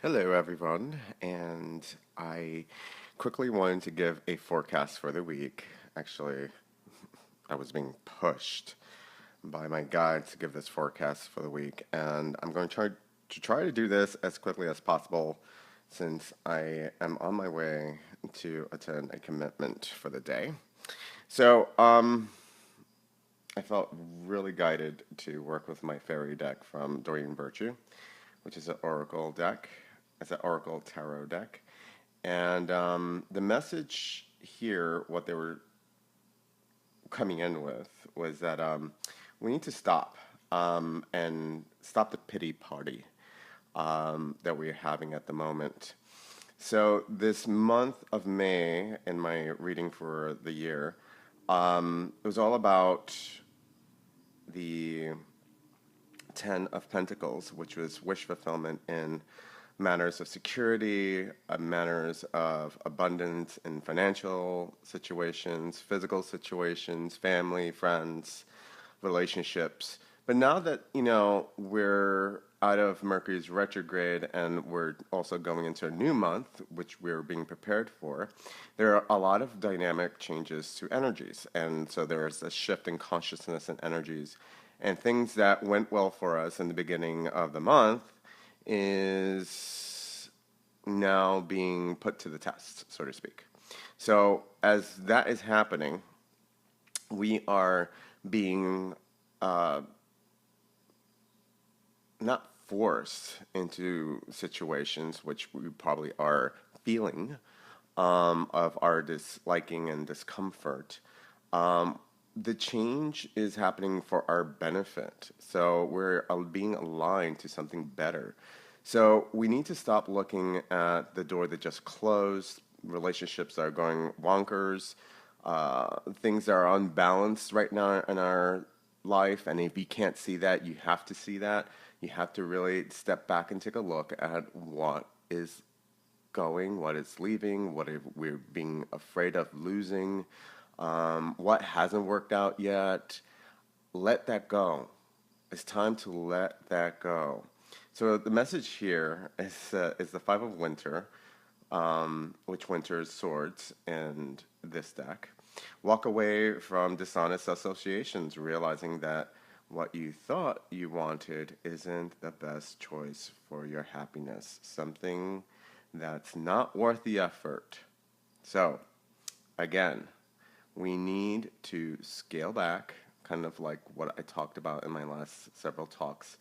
Hello, everyone, and I quickly wanted to give a forecast for the week. Actually, I was being pushed by my guide to give this forecast for the week, and I'm going to try to do this as quickly as possible since I am on my way to attend a commitment for the day. So, I felt really guided to work with my fairy deck from Dorian Virtue, which is an oracle deck. It's an oracle tarot deck. And the message here, what they were coming in with, was that we need to stop and stop the pity party that we're having at the moment. So, this month of May, in my reading for the year, it was all about the Ten of Pentacles, which was wish fulfillment in manners of security, manners of abundance in financial situations, physical situations, family, friends, relationships. But now that, we're out of Mercury's retrograde and we're also going into a new month, which we're being prepared for, there are a lot of dynamic changes to energies. And so there's a shift in consciousness and energies. And things that went well for us in the beginning of the month is now being put to the test, so to speak. So, as that is happening, we are being not forced into situations which we probably are feeling of our disliking and discomfort. Um, the change is happening for our benefit. So we're being aligned to something better. So we need to stop looking at the door that just closed, relationships that are going wonkers, things that are unbalanced right now in our life. And if you can't see that, you have to see that. You have to really step back and take a look at what is going, what is leaving, what we're being afraid of losing, what hasn't worked out yet. Let that go. It's time to let that go. So the message here is the Five of Winter, which winter is swords in this deck. Walk away from dishonest associations, realizing that what you thought you wanted isn't the best choice for your happiness. Something that's not worth the effort. So, again, we need to scale back, kind of like what I talked about in my last several talks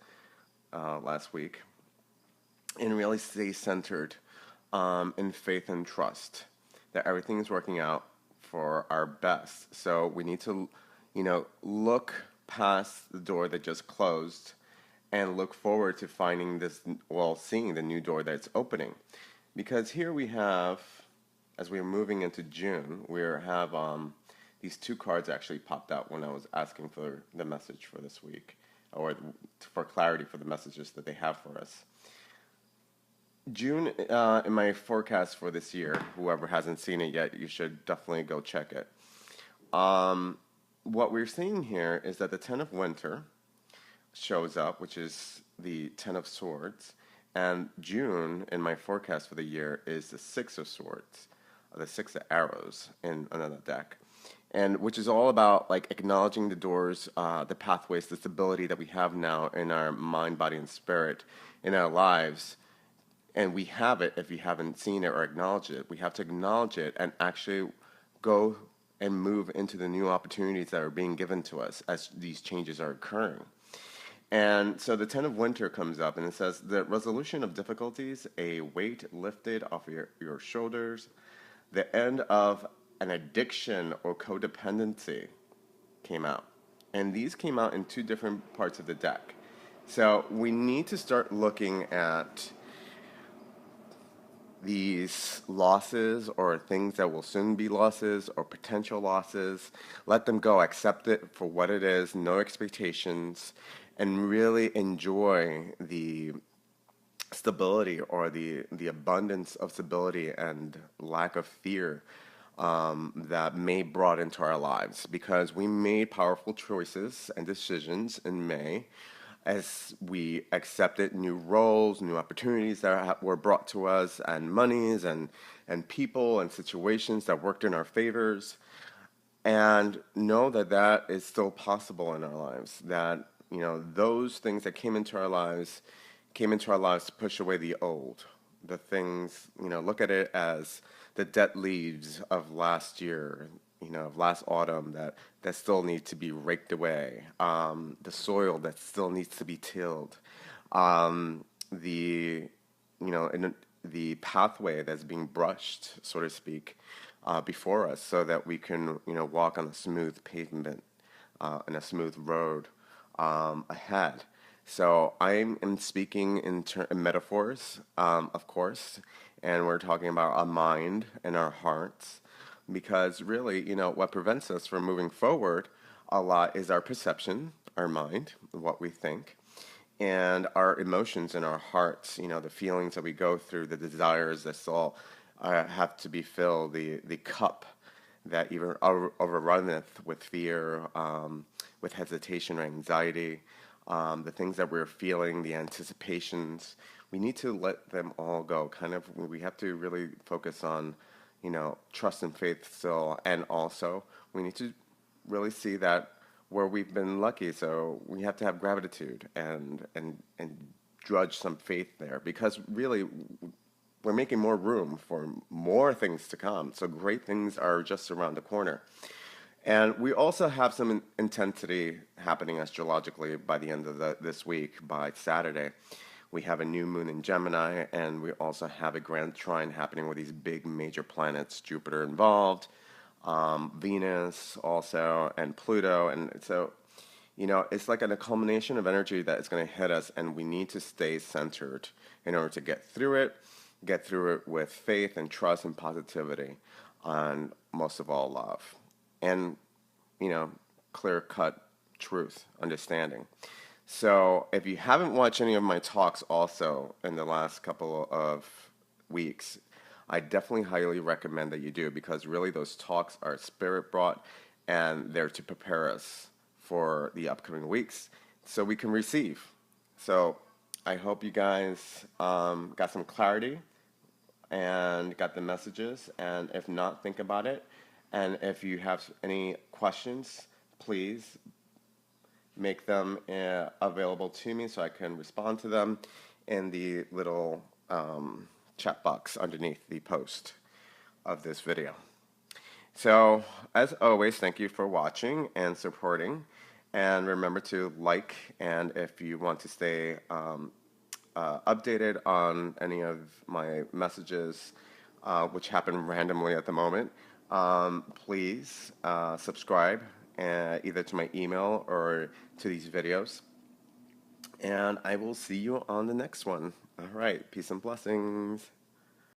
last week, and really stay centered in faith and trust that everything is working out for our best. So we need to, look past the door that just closed and look forward to finding this, well, seeing the new door that's opening. Because here we have, as we're moving into June, we have these two cards actually popped out when I was asking for the message for this week, or for clarity for the messages that they have for us. June, in my forecast for this year, whoever hasn't seen it yet, you should definitely go check it. What we're seeing here is that the Ten of Winter shows up, which is the Ten of Swords, and June, in my forecast for the year, is the Six of Swords, the Six of Arrows in another deck. And which is all about like acknowledging the doors, the pathways, the stability that we have now in our mind, body, and spirit in our lives. And we have it. If you haven't seen it or acknowledged it, we have to acknowledge it and actually go and move into the new opportunities that are being given to us as these changes are occurring. And so the Ten of Winter comes up and it says, the resolution of difficulties, a weight lifted off your shoulders, the end of an addiction or codependency came out. And these came out in two different parts of the deck. So we need to start looking at these losses or things that will soon be losses or potential losses. Let them go. Accept it for what it is. No expectations. And really enjoy the stability or the abundance of stability and lack of fear that May brought into our lives, because we made powerful choices and decisions in May, as we accepted new roles, new opportunities that were brought to us, and monies and people and situations that worked in our favors, and know that that is still possible in our lives. That those things that came into our lives to push away the old, the things, look at it as the dead leaves of last year, of last autumn that still need to be raked away, the soil that still needs to be tilled, the, in the pathway that's being brushed, so to speak, before us, so that we can, walk on a smooth pavement, and a smooth road ahead. So I'm speaking in metaphors, of course, and we're talking about our mind and our hearts, because really, what prevents us from moving forward a lot is our perception, our mind, what we think, and our emotions and our hearts, the feelings that we go through, the desires that still have to be filled, the cup that even overrunneth with fear, with hesitation or anxiety, the things that we're feeling, the anticipations. We need to let them all go. We have to really focus on, trust and faith still, and also we need to really see that where we've been lucky. So we have to have gratitude and drudge some faith there, because really we're making more room for more things to come. So great things are just around the corner. And we also have some intensity happening astrologically by the end of this week, by Saturday. We have a new moon in Gemini, and we also have a grand trine happening with these big major planets, Jupiter involved, Venus also, and Pluto. And so, it's like a culmination of energy that is going to hit us, and we need to stay centered in order to get through it with faith and trust and positivity, and most of all, love. And, clear-cut truth, understanding. So if you haven't watched any of my talks also in the last couple of weeks, I definitely highly recommend that you do, because really those talks are spirit brought, and they're to prepare us for the upcoming weeks so we can receive. So I hope you guys got some clarity and got the messages. And if not, think about it. And if you have any questions, please make them available to me so I can respond to them in the little chat box underneath the post of this video. So, as always, thank you for watching and supporting. And remember to like, and if you want to stay updated on any of my messages, which happen randomly at the moment, please subscribe either to my email or to these videos. And I will see you on the next one. All right. Peace and blessings.